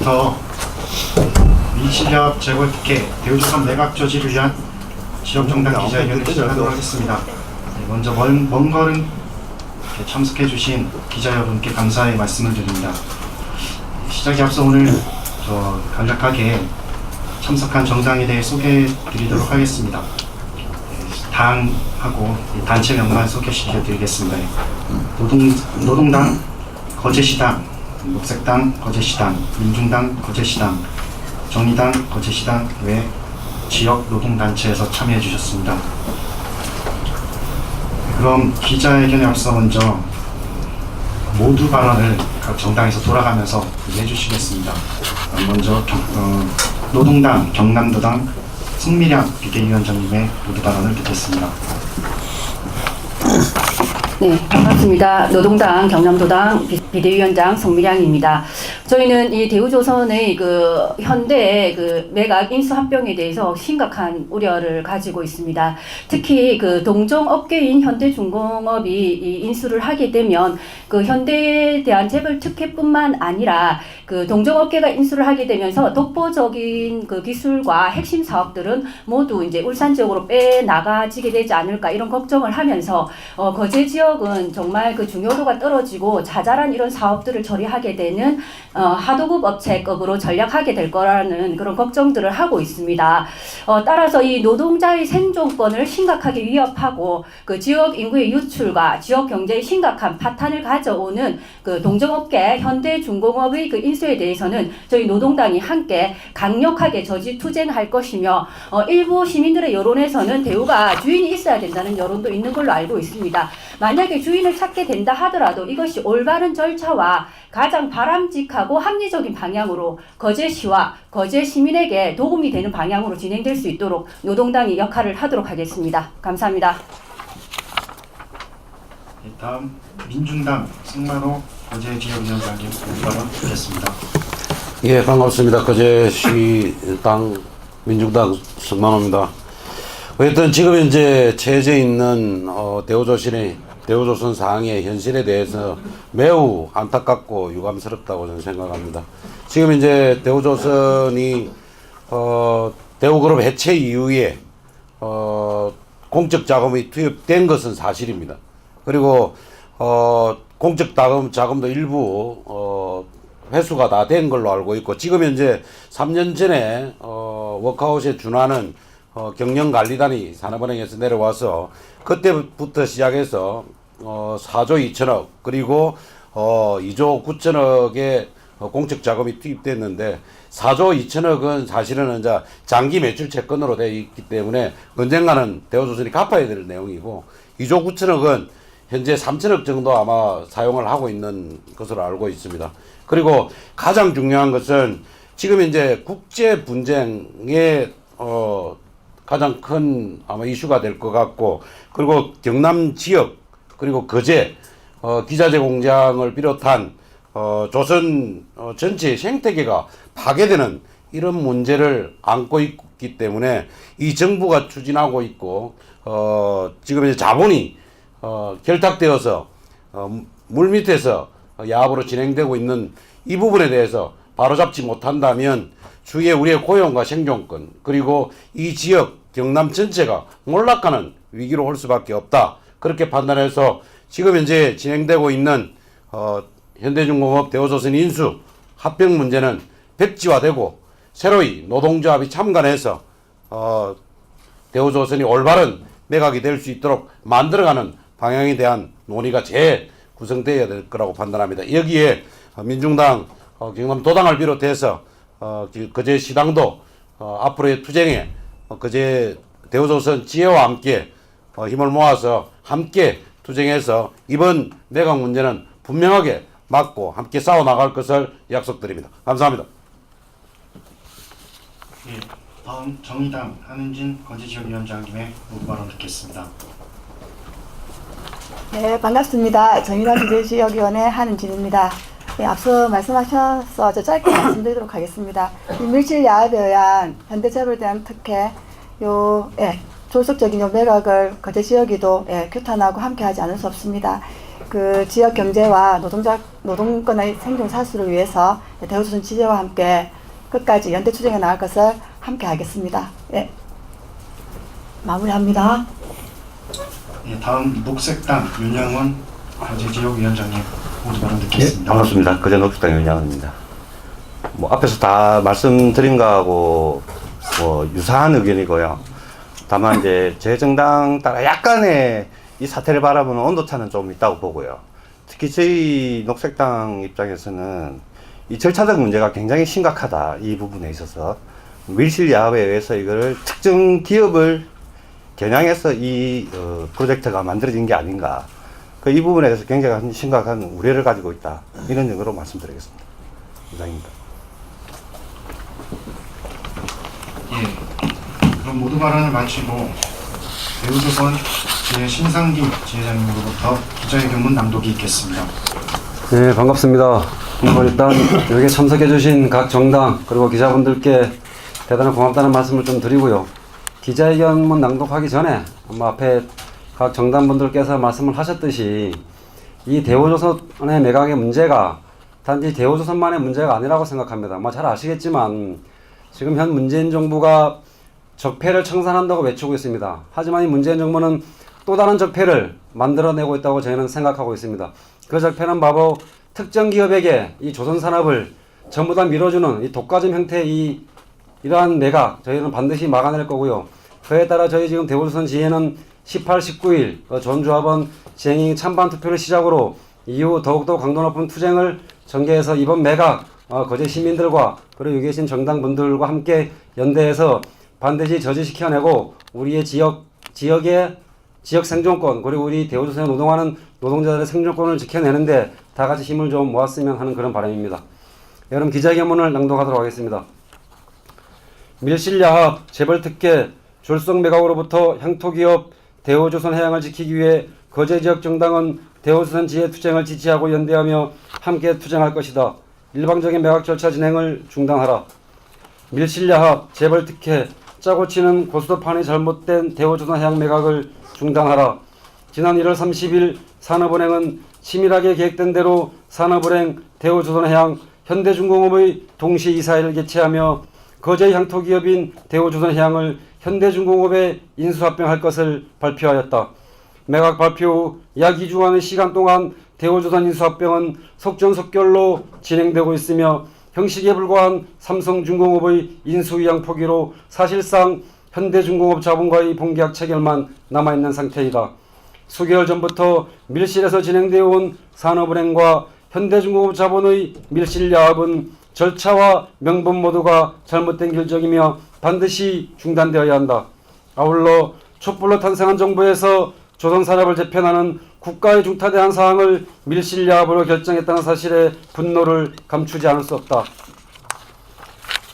지금부터 민실력 재벌 특혜 대우조선 내각 저지를 위한 지역정당 기자회견을 시작하도록 하겠습니다. 먼저 먼 걸음 참석해주신 기자 여러분께 감사의 말씀을 드립니다. 시작에 앞서 오늘 간략하게 참석한 정당에 대해 소개해드리도록 하겠습니다. 당하고 단체명만 소개시켜드리겠습니다. 노동당 거제시당, 녹색당 거제시당, 민중당 거제시당, 정의당 거제시당 외 지역 노동단체에서 참여해 주셨습니다. 그럼 기자회견에 앞서 먼저 모두 발언을 각 정당에서 돌아가면서 해주시겠습니다. 먼저 노동당 경남도당 송미량 비대위원장님의 모두 발언을 듣겠습니다. 네, 반갑습니다. 노동당 경남도당 비대위원장 송미량입니다. 저희는 이 대우조선의 현대의 매각 인수 합병에 대해서 심각한 우려를 가지고 있습니다. 특히 동종업계인 현대중공업이 이 인수를 하게 되면 현대에 대한 재벌 특혜뿐만 아니라 동종업계가 인수를 하게 되면서 독보적인 기술과 핵심 사업들은 모두 이제 울산 지역으로 빼나가지게 되지 않을까 이런 걱정을 하면서 거제 지역은 정말 중요도가 떨어지고 자잘한 이런 사업들을 처리하게 되는 하도급 업체급으로 전락하게 될 거라는 그런 걱정들을 하고 있습니다. 따라서 이 노동자의 생존권을 심각하게 위협하고 지역 인구의 유출과 지역 경제에 심각한 파탄을 가져오는 동종업계 현대중공업의 인수에 대해서는 저희 노동당이 함께 강력하게 저지 투쟁할 것이며 일부 시민들의 여론에서는 대우가 주인이 있어야 된다는 여론도 있는 걸로 알고 있습니다. 만약에 주인을 찾게 된다 하더라도 이것이 올바른 절차와 가장 바람직하고 합리적인 방향으로 거제시와 거제 시민에게 도움이 되는 방향으로 진행될 수 있도록 노동당이 역할을 하도록 하겠습니다. 감사합니다. 다음 민중당 승만호 거제 지역위원장님 발언 듣겠습니다. 예, 반갑습니다. 거제시당 민중당 승만호입니다. 어쨌든 지금 현재 처해져 있는 대우조선 상황의 현실에 대해서 매우 안타깝고 유감스럽다고 저는 생각합니다. 지금 이제 대우조선이 대우그룹 해체 이후에 공적 자금이 투입된 것은 사실입니다. 그리고 공적 자금도 일부 회수가 다 된 걸로 알고 있고, 지금 현재 3년 전에 워크아웃에 준하는 경영관리단이 산업은행에서 내려와서 그때부터 시작해서 4조 2천억 그리고 2조 9천억의 공적 자금이 투입됐는데, 4조 2천억은 사실은 이제 장기 매출 채권으로 되어 있기 때문에 언젠가는 대우조선이 갚아야 될 내용이고, 2조 9천억은 현재 3천억 정도 아마 사용을 하고 있는 것으로 알고 있습니다. 그리고 가장 중요한 것은 지금 이제 국제 분쟁의 가장 큰 아마 이슈가 될 것 같고, 그리고 경남 지역 그리고 거제 기자재 공장을 비롯한 조선 전체 생태계가 파괴되는 이런 문제를 안고 있기 때문에 이 정부가 추진하고 있고, 지금 이제 자본이 결탁되어서 물밑에서 야합으로 진행되고 있는 이 부분에 대해서 바로잡지 못한다면 주위에 우리의 고용과 생존권 그리고 이 지역 경남 전체가 몰락하는 위기로 올 수밖에 없다, 그렇게 판단해서 지금 현재 진행되고 있는 현대중공업 대우조선 인수 합병 문제는 백지화되고 새로이 노동조합이 참관해서 대우조선이 올바른 매각이 될 수 있도록 만들어가는 방향에 대한 논의가 재구성되어야 될 거라고 판단합니다. 여기에 민중당 경남도당을 비롯해서 거제시당도 앞으로의 투쟁에 거제 대우조선 지혜와 함께 힘을 모아서 함께 투쟁해서 이번 매각 문제는 분명하게 막고 함께 싸워나갈 것을 약속드립니다. 감사합니다. 예, 다음 정의당 한은진 거제지역위원장님의 모두 발언 듣겠습니다. 네, 반갑습니다. 정의당 기재지역위원회 한은진입니다. 네, 앞서 말씀하셔서 짧게 말씀드리도록 하겠습니다. 밀실 야합에 의한 현대재벌에 대한 특혜, 조속적인 매각을 거제 지역에도 규탄하고 함께하지 않을 수 없습니다. 그 지역 경제와 노동권의 생존 사수를 위해서 대우조선 지지와 함께 끝까지 연대 투쟁에 나갈 것을 함께 하겠습니다. 예. 마무리합니다. 예, 다음 녹색당 윤영원 거제지역위원장님 모두 발언 예, 듣겠습니다. 반갑습니다. 거제녹색당 윤양원입니다. 뭐 앞에서 다 말씀드린 거하고 뭐 유사한 의견이고요. 다만 이제 제 정당 따라 약간의 이 사태를 바라보는 온도차는 좀 있다고 보고요. 특히 저희 녹색당 입장에서는 이 절차적 문제가 굉장히 심각하다. 이 부분에 있어서 밀실 야합에 의해서 이거를 특정 기업을 겨냥해서 이 프로젝트가 만들어진 게 아닌가. 이 부분에 대해서 굉장히 심각한 우려를 가지고 있다. 이런 정도로 말씀드리겠습니다. 이상입니다. 예, 그럼 모두 발언을 마치고 대우조선 지혜 신상기 지회장님으로부터 기자회견문 낭독이 있겠습니다. 네, 반갑습니다. 일단 여기 참석해주신 각 정당 그리고 기자분들께 대단히 고맙다는 말씀을 좀 드리고요. 기자회견문 낭독하기 전에 아마 앞에 각 정당분들께서 말씀을 하셨듯이 이 대우조선의 매각의 문제가 단지 대우조선만의 문제가 아니라고 생각합니다. 뭐 잘 아시겠지만 지금 현 문재인 정부가 적폐를 청산한다고 외치고 있습니다. 하지만 이 문재인 정부는 또 다른 적폐를 만들어내고 있다고 저희는 생각하고 있습니다. 그 적폐는 바로 특정 기업에게 이 조선산업을 전부 다 밀어주는 이 독과점 형태의 이러한 매각 저희는 반드시 막아낼 거고요. 그에 따라 저희 지금 대우조선 지혜는 18, 19일 전조합원 시행이 찬반 투표를 시작으로 이후 더욱더 강도 높은 투쟁을 전개해서 이번 매각 거제 시민들과 그리고 여기 계신 정당분들과 함께 연대해서 반드시 저지시켜내고 우리의 지역의 지역 생존권 그리고 우리 대우조선에 노동하는 노동자들의 생존권을 지켜내는데 다 같이 힘을 좀 모았으면 하는 그런 바람입니다. 여러분 기자회견문을 낭독하도록 하겠습니다. 밀실야합 재벌특혜 졸속 매각으로부터 향토기업 대우조선 해양을 지키기 위해 거제지역 정당은 대우조선 지혜 투쟁을 지지하고 연대하며 함께 투쟁할 것이다. 일방적인 매각 절차 진행을 중단하라. 밀실야합 재벌특혜 짜고 치는 고스톱판이 잘못된 대우조선 해양 매각을 중단하라. 지난 1월 30일 산업은행은 치밀하게 계획된 대로 산업은행 대우조선해양 현대중공업의 동시 이사회를 개최하며 거제 향토기업인 대우조선해양을 현대중공업에 인수합병할 것을 발표하였다. 매각 발표 후 약 2주간의 시간 동안 대우조선 인수합병은 속전속결로 진행되고 있으며 형식에 불과한 삼성중공업의 인수위양 포기로 사실상 현대중공업 자본과의 본계약 체결만 남아있는 상태이다. 수개월 전부터 밀실에서 진행되어 온 산업은행과 현대중공업 자본의 밀실야합은 절차와 명분 모두가 잘못된 결정이며 반드시 중단되어야 한다. 아울러 촛불로 탄생한 정부에서 조선산업을 재편하는 국가의 중타대한 사항을 밀실야합으로 결정했다는 사실에 분노를 감추지 않을 수 없다.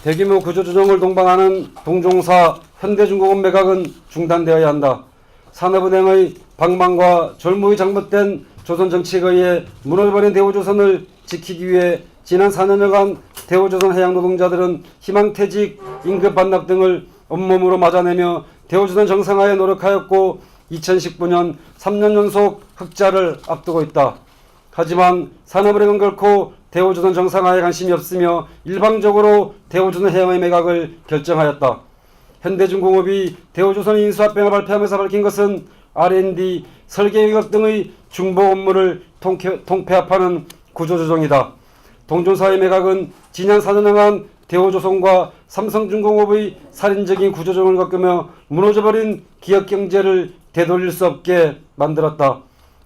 대규모 구조조정을 동반하는 동종사 현대중공업 매각은 중단되어야 한다. 산업은행의 방망과 졸무의 잘못된 조선정책에 의해 무너져버린 대우조선을 지키기 위해 지난 4년여간 대우조선 해양 노동자들은 희망퇴직, 임금 반납 등을 온몸으로 맞아내며 대우조선 정상화에 노력하였고 2019년 3년 연속 흑자를 앞두고 있다. 하지만 산업은행은 결코 대우조선 정상화에 관심이 없으며 일방적으로 대우조선 해양의 매각을 결정하였다. 현대중공업이 대우조선 인수합병을 발표하면서 밝힌 것은 R&D, 설계위각 등의 중복 업무를 통폐합하는 구조조정이다. 동종사의 매각은 지난 4년간 대우조선과 삼성중공업의 살인적인 구조조정을 겪으며 무너져버린 기업경제를 되돌릴 수 없게 만들었다.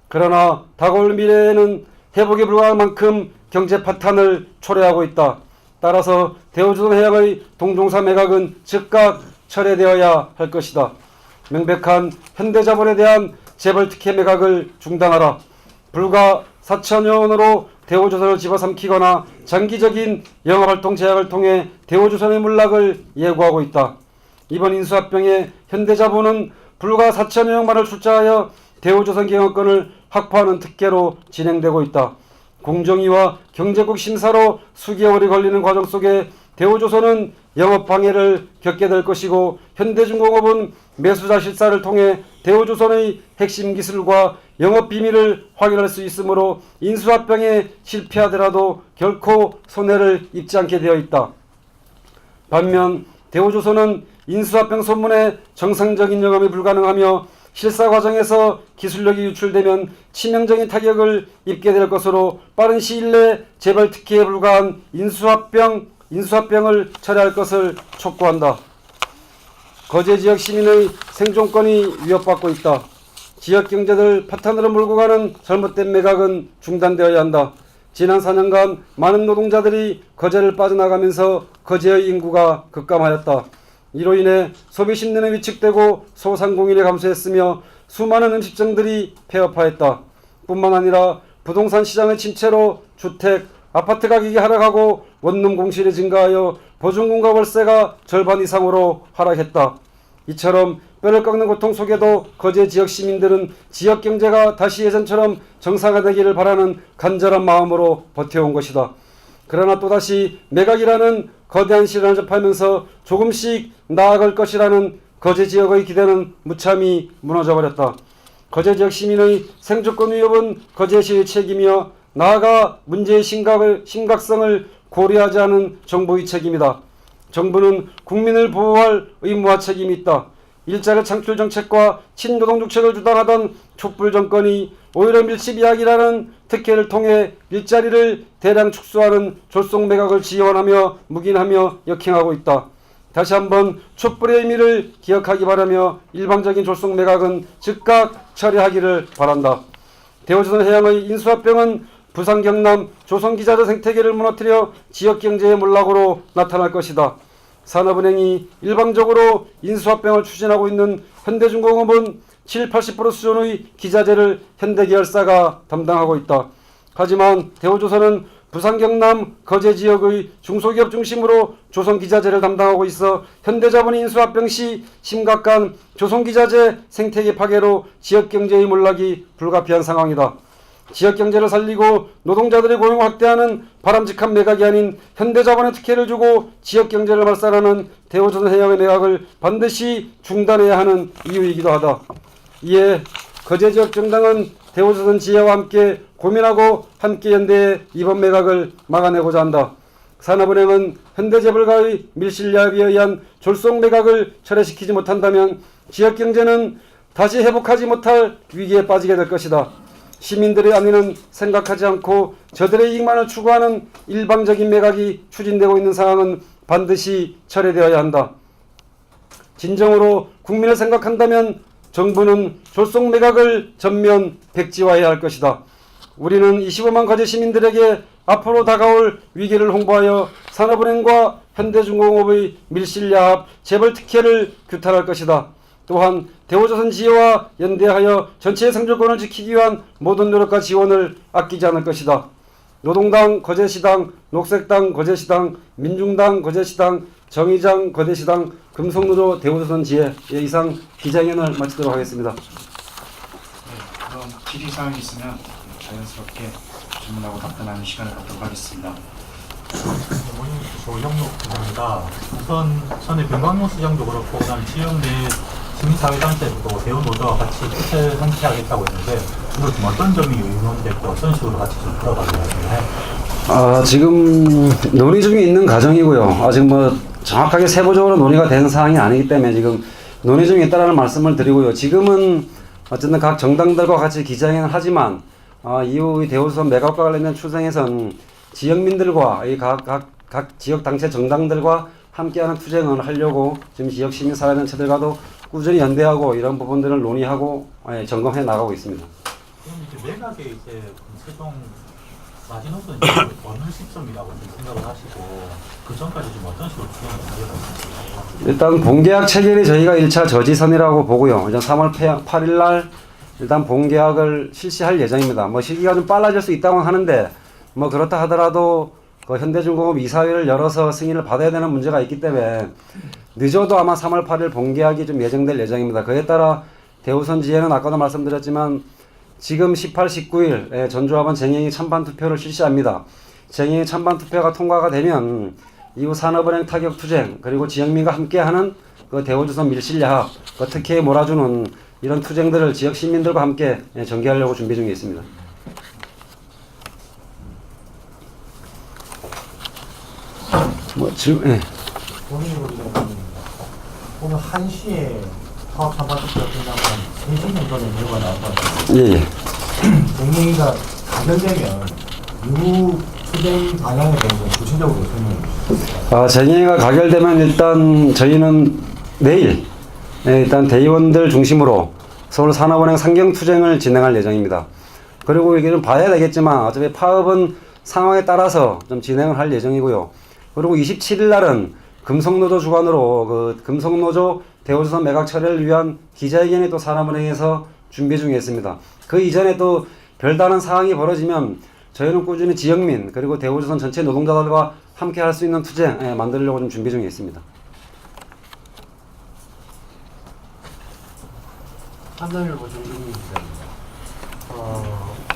그러나 다가올 미래에는 회복에 불과할 만큼 경제 파탄을 초래하고 있다. 따라서 대우조선 해양의 동종사 매각은 즉각 철회되어야 할 것이다. 명백한 현대자본에 대한 재벌특혜 매각을 중단하라. 불과 4천여 원으로 대우조선을 집어삼키거나 장기적인 영업활동 제약을 통해 대우조선의 몰락을 예고하고 있다. 이번 인수합병에 현대자본은 불과 4천여 억만을 출자하여 대우조선 경영권을 확보하는 특혜로 진행되고 있다. 공정위와 경제국 심사로 수개월이 걸리는 과정 속에 대우조선은 영업방해를 겪게 될 것이고 현대중공업은 매수자 실사를 통해 대우조선의 핵심 기술과 영업 비밀을 확인할 수 있으므로 인수합병에 실패하더라도 결코 손해를 입지 않게 되어 있다. 반면 대우조선은 인수합병 소문에 정상적인 영업이 불가능하며 실사 과정에서 기술력이 유출되면 치명적인 타격을 입게 될 것으로 빠른 시일 내 재벌 특혜에 불과한 인수합병을 철회할 것을 촉구한다. 거제 지역 시민의 생존권이 위협받고 있다. 지역 경제를 파탄으로 몰고 가는 잘못된 매각은 중단되어야 한다. 지난 4년간 많은 노동자들이 거제를 빠져나가면서 거제의 인구가 급감하였다. 이로 인해 소비 심리는 위축되고 소상공인이 감소했으며 수많은 음식점들이 폐업하였다. 뿐만 아니라 부동산 시장의 침체로 주택, 아파트 가격이 하락하고 원룸 공실이 증가하여 보증금과 월세가 절반 이상으로 하락했다. 이처럼 뼈를 깎는 고통 속에도 거제 지역 시민들은 지역 경제가 다시 예전처럼 정상화되기를 바라는 간절한 마음으로 버텨온 것이다. 그러나 또다시 매각이라는 거대한 시련을 접하면서 조금씩 나아갈 것이라는 거제 지역의 기대는 무참히 무너져버렸다. 거제 지역 시민의 생존권 위협은 거제시의 책임이며 나아가 문제의 심각성을 고려하지 않은 정부의 책임이다. 정부는 국민을 보호할 의무와 책임이 있다. 일자리 창출 정책과 친노동 정책을 주장하던 촛불 정권이 오히려 밀집 이야기라는 특혜를 통해 일자리를 대량 축소하는 졸속 매각을 지원하며 묵인하며 역행하고 있다. 다시 한번 촛불의 의미를 기억하기 바라며 일방적인 졸속 매각은 즉각 철회하기를 바란다. 대우조선 해양의 인수합병은 부산 경남 조선기자재 생태계를 무너뜨려 지역경제의 몰락으로 나타날 것이다. 산업은행이 일방적으로 인수합병을 추진하고 있는 현대중공업은 70-80% 수준의 기자재를 현대계열사가 담당하고 있다. 하지만 대우조선은 부산 경남 거제 지역의 중소기업 중심으로 조선기자재를 담당하고 있어 현대자본의 인수합병 시 심각한 조선기자재 생태계 파괴로 지역경제의 몰락이 불가피한 상황이다. 지역경제를 살리고 노동자들의 고용을 확대하는 바람직한 매각이 아닌 현대자본의 특혜를 주고 지역경제를 말살하는 대우조선 해양의 매각을 반드시 중단해야 하는 이유이기도 하다. 이에 거제지역 정당은 대우조선 지혜와 함께 고민하고 함께 연대해 이번 매각을 막아내고자 한다. 산업은행은 현대재벌과의 밀실야합에 의한 졸속 매각을 철회시키지 못한다면 지역경제는 다시 회복하지 못할 위기에 빠지게 될 것이다. 시민들의 안위는 생각하지 않고 저들의 이익만을 추구하는 일방적인 매각이 추진되고 있는 상황은 반드시 철회되어야 한다. 진정으로 국민을 생각한다면 정부는 졸속 매각을 전면 백지화해야 할 것이다. 우리는 25만 거제 시민들에게 앞으로 다가올 위기를 홍보하여 산업은행과 현대중공업의 밀실야합, 재벌 특혜를 규탄할 것이다. 또한 대우조선 지혜와 연대하여 전체의 생존권을 지키기 위한 모든 노력과 지원을 아끼지 않을 것이다. 노동당 거제시당, 녹색당 거제시당, 민중당 거제시당, 정의당 거제시당, 금속노조 대우조선 지혜 이상 기자회견을 마치도록 하겠습니다. 네, 그럼 질의사항이 있으면 자연스럽게 질문하고 답변하는 시간을 갖도록 하겠습니다. 조형록 부장입니다. 우선 전에 변광로 수장도 그렇고 그다음 지역 내 시민사회단체도 대우노조와 같이 뜻을 함께하겠다고 했는데 이거 좀 어떤 점이 의논됐고 어떤 식으로 같이 좀 풀어가려고 하나요? 지금 논의 중에 있는 과정이고요. 아직 뭐 정확하게 세부적으로 논의가 된 사항이 아니기 때문에 지금 논의 중에 있다라는 말씀을 드리고요. 지금은 어쨌든 각 정당들과 같이 기자회견을 하지만 이후 대우조선 매각과 관련된 추정에선 지역민들과 이 각 지역 단체 정당들과 함께하는 투쟁을 하려고 지금 지역 시민사회단체들과도 꾸준히 연대하고 이런 부분들을 논의하고 점검해 나가고 있습니다. 그럼 이제 매각의 이제 최종 마지노선이 어느 시점이라고 생각을 하시고 그 전까지 좀 어떤 식으로 진행을 하려고 일단 본계약 체결이 저희가 1차 저지선이라고 보고요. 이제 3월 8일 날 일단 본계약을 실시할 예정입니다. 뭐 시기가 좀 빨라질 수 있다고 하는데 뭐 그렇다 하더라도 그 현대중공업 이사회를 열어서 승인을 받아야 되는 문제가 있기 때문에 늦어도 아마 3월 8일 본계약이 좀 예정될 예정입니다. 그에 따라 대우선 지혜는 아까도 말씀드렸지만 지금 18, 19일 전조합원 쟁행이 찬반 투표를 실시합니다. 쟁행이 찬반 투표가 통과가 되면 이후 산업은행 타격 투쟁 그리고 지역민과 함께하는 그 대우조선 밀실야합 그 특혜에 몰아주는 이런 투쟁들을 지역 시민들과 함께 전개하려고 준비 중에 있습니다. 예. 오늘 1시에 파업 참가 투표 끝나면 3시 정도에 결과가 나올 것 같아요. 예, 예. 정리가 가결되면 이후 투쟁 방향에 대해서 구체적으로 설명해 주시죠. 정의가 가결되면 일단 저희는 내일 일단 대의원들 중심으로 서울 산업은행 상경투쟁을 진행할 예정입니다. 그리고 이게 좀 봐야 되겠지만 어차피 파업은 상황에 따라서 좀 진행을 할 예정이고요. 그리고 27일 날은 금속노조 주관으로 그 금속노조 대우조선 매각 철회를 위한 기자회견이 또 산업은행에서 준비 중에 있습니다. 그 이전에 또 별다른 상황이 벌어지면 저희는 꾸준히 지역민 그리고 대우조선 전체 노동자들과 함께 할 수 있는 투쟁 만들려고 좀 준비 중에 있습니다. 한달일보 정준입니다.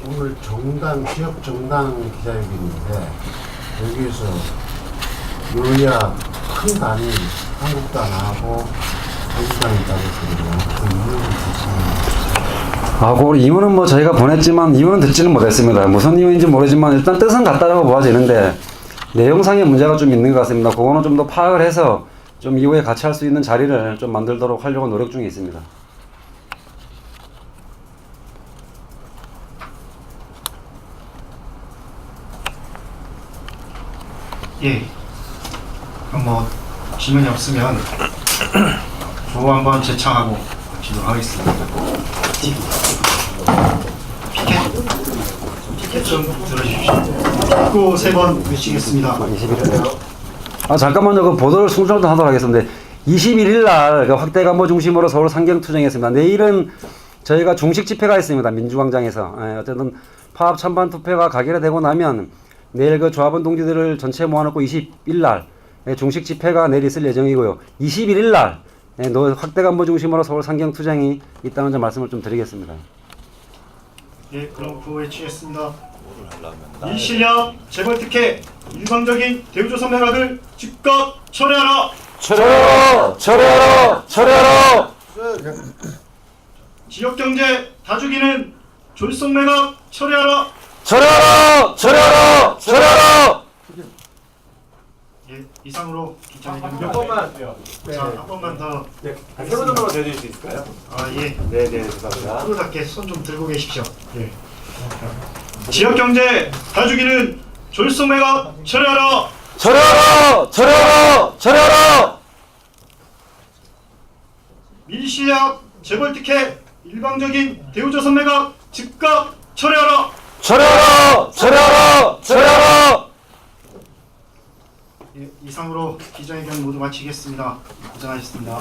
오늘 정당, 지역 정당 기자회견인데 여기에서 여야 큰 단위 한국당하고 자유당이 있다고 그 이유를 그 이유는 뭐 저희가 보냈지만 이유는 듣지는 못했습니다. 무슨 이유인지 모르지만 일단 뜻은 같다라고 보아지는데 내용상의 문제가 좀 있는 것 같습니다. 그거는 좀 더 파악을 해서 좀 이후에 같이 할 수 있는 자리를 좀 만들도록 하려고 노력 중에 있습니다. 예. 그럼 뭐 질문이 없으면 조호 한번 재창하고 진행하겠습니다. 피켓 좀 들어주십시오. 듣고 3번 외치겠습니다. 잠깐만요. 그 보도를 순서도 하도록 하겠습니다. 21일 날 확대 간부 중심으로 서울 상경 투쟁했습니다. 내일은 저희가 중식 집회가 있습니다. 민주광장에서. 어쨌든 파업 찬반 투표가 가결되고 나면 내일 그 조합원 동지들을 전체 모아놓고 21일 날 중식 집회가 내일 있을 예정이고요. 21일 날 확대 간부 중심으로 서울 상경 투쟁이 있다는 점 말씀을 좀 드리겠습니다. 예, 그럼 구호 외치겠습니다. 일실력 재벌특혜 일방적인 대우조선 매각을 즉각 철회하라. 철회하라! 철회하라! 철회하라! 지역경제 다주기는 졸속 매각 철회하라. 철회하라! 철회하라! 철회하라! 예, 이상으로 기자회견 몇 번만 할게요. 자, 한 번만 더. 네. 세 번 정도만 더 해주실 수 있을까요? 예. 네네, 죄송합니다. 프로답게 손 좀 들고 계십시오. 예. 지역경제 다주기는 졸속 매각 철회하라. 철회하라! 철회하라! 철회하라! 밀실약 재벌특혜 일방적인 대우조선 매각 즉각 철회하라. 철회하라! 철회하라! 철회하라! 예, 이상으로 기자회견 모두 마치겠습니다. 고생하셨습니다.